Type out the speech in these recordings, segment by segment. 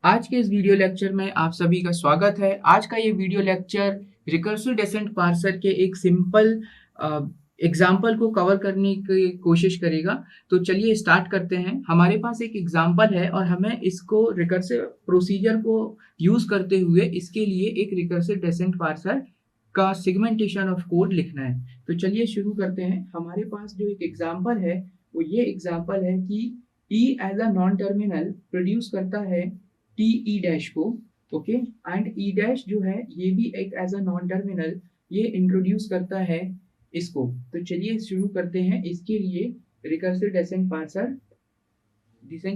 आज के इस वीडियो लेक्चर में आप सभी का स्वागत है। आज का ये video lecture recursive descent parser के एक सिंपल एग्जाम्पल को कवर करने की कोशिश करेगा। तो चलिए स्टार्ट करते हैं। हमारे पास एक एग्जाम्पल है और हमें इसको रिकर्सिव प्रोसीजर को यूज करते हुए इसके लिए एक रिकर्सिव डेसेंट पार्सर का सेगमेंटेशन ऑफ कोड लिखना है। तो चलिए शुरू करते हैं। हमारे पास जो एक एग्जाम्पल है वो ये एग्जाम्पल है कि E as a non terminal produce करता है टी ई डैश को, ओके, एंड ई डैश जो है ये भी एक एज अ नॉन टर्मिनल ये इंट्रोड्यूस करता है इसको। तो चलिए शुरू करते हैं। इसके लिए रिकर्सिव डेसेंट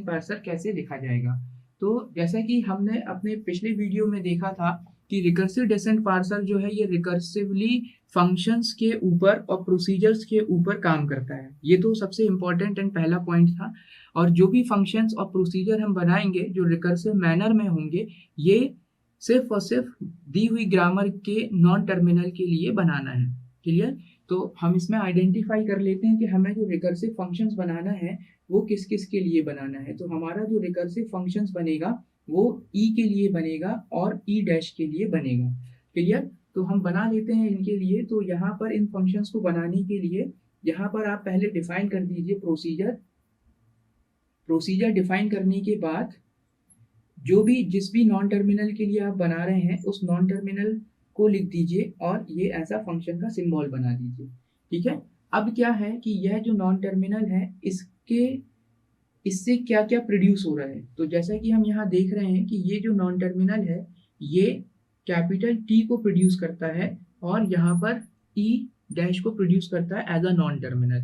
पार्सर कैसे लिखा जाएगा। तो जैसा कि हमने अपने पिछले वीडियो में देखा था कि रिकर्सिव डेसेंट पार्सर जो है ये रिकर्सिवली फंक्शंस के ऊपर और प्रोसीजर्स के ऊपर काम करता है। ये तो सबसे इम्पोर्टेंट एंड पहला पॉइंट था। और जो भी फंक्शंस और प्रोसीजर हम बनाएंगे जो रिकर्सिव मैनर में होंगे, ये सिर्फ और सिर्फ दी हुई ग्रामर के नॉन टर्मिनल के लिए बनाना है। क्लियर? तो हम इसमें आइडेंटिफाई कर लेते हैं कि हमें जो रिकर्सिव फंक्शंस बनाना है वो किस किस के लिए बनाना है। तो हमारा जो रिकर्सिव फंक्शंस बनेगा वो ई के लिए बनेगा और ई डैश के लिए बनेगा। क्लियर? तो हम बना लेते हैं इनके लिए। तो यहाँ पर इन फंक्शंस को बनाने के लिए यहाँ पर आप पहले डिफाइन कर दीजिए प्रोसीजर डिफाइन करने के बाद जो भी जिस भी नॉन टर्मिनल के लिए आप बना रहे हैं उस नॉन टर्मिनल को लिख दीजिए और ये ऐसा फंक्शन का सिंबल बना दीजिए। ठीक है? अब क्या है कि यह जो नॉन टर्मिनल है इससे क्या क्या प्रोड्यूस हो रहा है। तो जैसा कि हम यहाँ देख रहे हैं कि ये जो नॉन टर्मिनल है ये कैपिटल टी को प्रोड्यूस करता है और यहाँ पर ई डैश को प्रोड्यूस करता है एज अ नॉन टर्मिनल।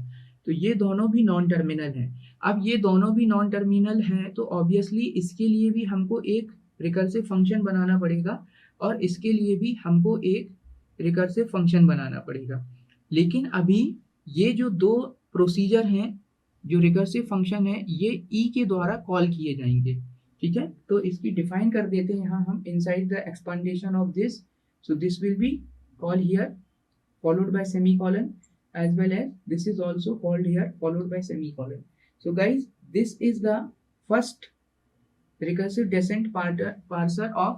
तो ये दोनों भी नॉन टर्मिनल हैं। अब ये दोनों भी नॉन टर्मिनल हैं तो ऑब्वियसली इसके लिए भी हमको एक रिकर्सिव फंक्शन बनाना पड़ेगा और इसके लिए भी हमको एक रिकर्सिव फंक्शन बनाना पड़ेगा। लेकिन अभी ये जो दो प्रोसीजर हैं जो रिकर्सिव फंक्शन है ये ई के द्वारा कॉल किए जाएंगे। ठीक है? तो इसकी डिफाइन कर देते हैं यहाँ हम inside the expansion of this. So this will be call here followed by semicolon, as well as this is also called here followed by semicolon. So guys, this is the first recursive descent parser of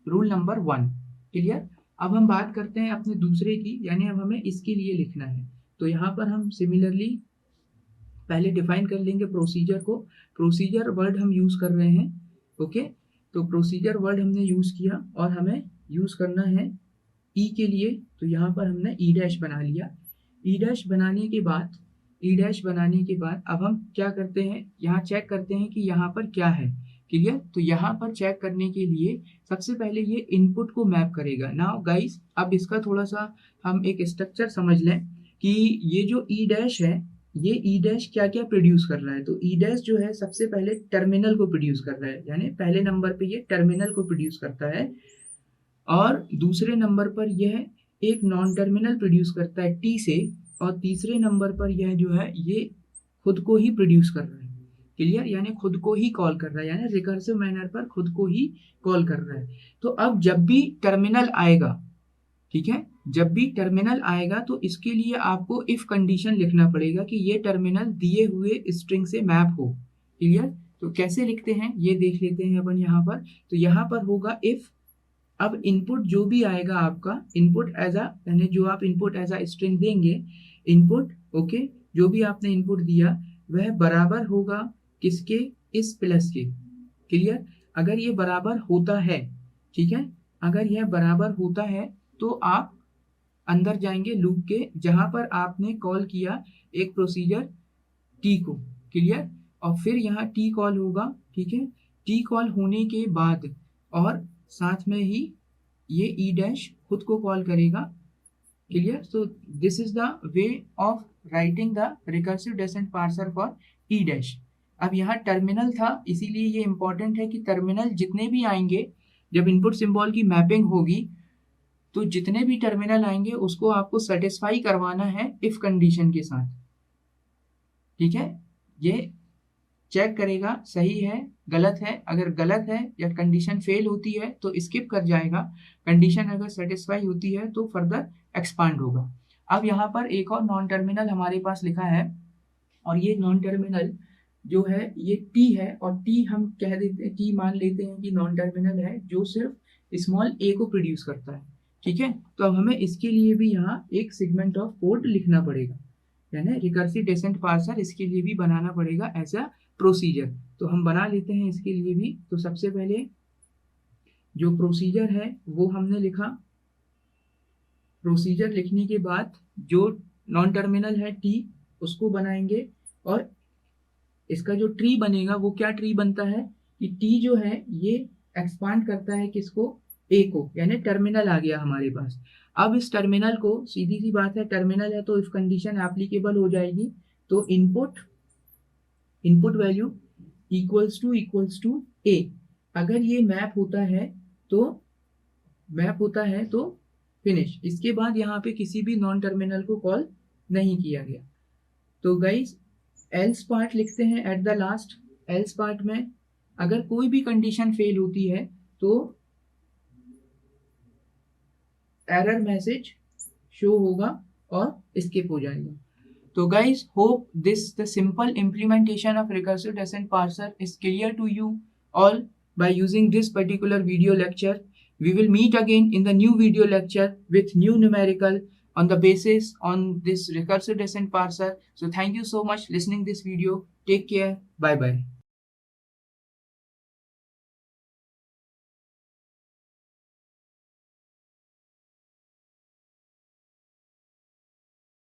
rule number 1. Clear? अब हम बात करते हैं अपने दूसरे की, यानी अब हमें इसके लिए लिखना है। तो यहाँ पर हम सिमिलरली पहले डिफाइन कर लेंगे प्रोसीजर को। प्रोसीजर वर्ड हम यूज कर रहे हैं, ओके। तो प्रोसीजर वर्ड हमने यूज किया और हमें यूज करना है ई के लिए। तो यहाँ पर हमने ई डैश बना लिया। ई डैश बनाने के बाद अब हम क्या करते हैं, यहाँ चेक करते हैं कि यहाँ पर क्या है। क्लियर? तो यहाँ पर चेक करने के लिए सबसे पहले ये इनपुट को मैप करेगा। नाउ गाइस, अब इसका थोड़ा सा हम एक स्ट्रक्चर समझ लें कि ये जो ई डैश है ये ई डैश क्या क्या प्रोड्यूस कर रहा है। तो ई डैश जो है सबसे पहले टर्मिनल को प्रोड्यूस कर रहा है, यानी पहले नंबर पे ये टर्मिनल को प्रोड्यूस करता है और दूसरे नंबर पर यह एक नॉन टर्मिनल प्रोड्यूस करता है टी से और तीसरे नंबर पर यह जो है ये खुद को ही प्रोड्यूस कर रहा है। क्लियर? यानी खुद को ही कॉल कर रहा है, यानी रिकर्सिव मैनर पर खुद को ही कॉल कर रहा है। तो अब जब भी टर्मिनल आएगा, ठीक है, जब भी टर्मिनल आएगा तो इसके लिए आपको इफ कंडीशन लिखना पड़ेगा कि ये टर्मिनल दिए हुए स्ट्रिंग से मैप हो। क्लियर? तो कैसे लिखते हैं ये देख लेते हैं अपन यहाँ पर। तो यहाँ पर होगा इफ। अब इनपुट जो भी आएगा आपका इनपुट एज अ, यानी जो आप इनपुट एज अ स्ट्रिंग देंगे, इनपुट, ओके, जो भी आपने इनपुट दिया वह बराबर होगा किसके? इस प्लस के। क्लियर? अगर ये बराबर होता है, ठीक है, अगर यह बराबर होता है तो आप अंदर जाएंगे लूप के जहां पर आपने कॉल किया एक प्रोसीजर टी को। क्लियर? और फिर यहाँ टी कॉल होगा, ठीक है। टी कॉल होने के बाद और साथ में ही ये ई डैश खुद को कॉल करेगा। Clear? So this is the way of writing the recursive descent parser for E dash. अब यहाँ टर्मिनल था इसीलिए ये इंपॉर्टेंट है कि टर्मिनल जितने भी आएंगे जब इनपुट सिंबल की मैपिंग होगी तो जितने भी टर्मिनल आएंगे उसको आपको सेटिस्फाई करवाना है इफ कंडीशन के साथ। ठीक है? ये चेक करेगा सही है गलत है। अगर गलत है या कंडीशन फेल होती है तो स्किप कर जाएगा। कंडीशन अगर सेटिस्फाई होती है तो फर्दर एक्सपांड होगा। अब यहाँ पर एक और नॉन टर्मिनल हमारे पास लिखा है और ये नॉन टर्मिनल जो है ये टी है और टी हम कह देते हैं, टी मान लेते हैं कि नॉन टर्मिनल है जो सिर्फ स्मॉल ए को प्रोड्यूस करता है। ठीक है, तो अब हमें इसके लिए भी यहाँ एक सेगमेंट ऑफ कोड लिखना पड़ेगा, यानी रिकर्सिव डेसेंट पार्सर इसके लिए भी बनाना पड़ेगा एज अ प्रोसीजर। तो हम बना लेते हैं इसके लिए भी। तो सबसे पहले जो प्रोसीजर है वो हमने लिखा। प्रोसीजर लिखने के बाद जो नॉन टर्मिनल है टी उसको बनाएंगे, और इसका जो ट्री बनेगा वो क्या ट्री बनता है कि टी जो है ये एक्सपांड करता है किसको, ए को, यानी टर्मिनल आ गया हमारे पास। अब इस टर्मिनल को, सीधी सी बात है, टर्मिनल है तो इफ कंडीशन एप्लीकेबल हो जाएगी। तो इनपुट वैल्यू इक्वल्स टू ए। अगर ये मैप होता है तो फिनिश। इसके बाद यहाँ पे किसी भी नॉन टर्मिनल को कॉल नहीं किया गया। तो गाइस एल्स पार्ट लिखते हैं at the last. Else part में अगर कोई भी कंडीशन फेल होती है तो एरर मैसेज शो होगा और स्किप हो जाएगा। तो guys, hope the simple implementation of recursive descent parser is clear to you all by using this particular video lecture. We will meet again in the new video lecture with new numerical on the basis on this recursive descent parser. So thank you so much listening this video. Take care. Bye bye.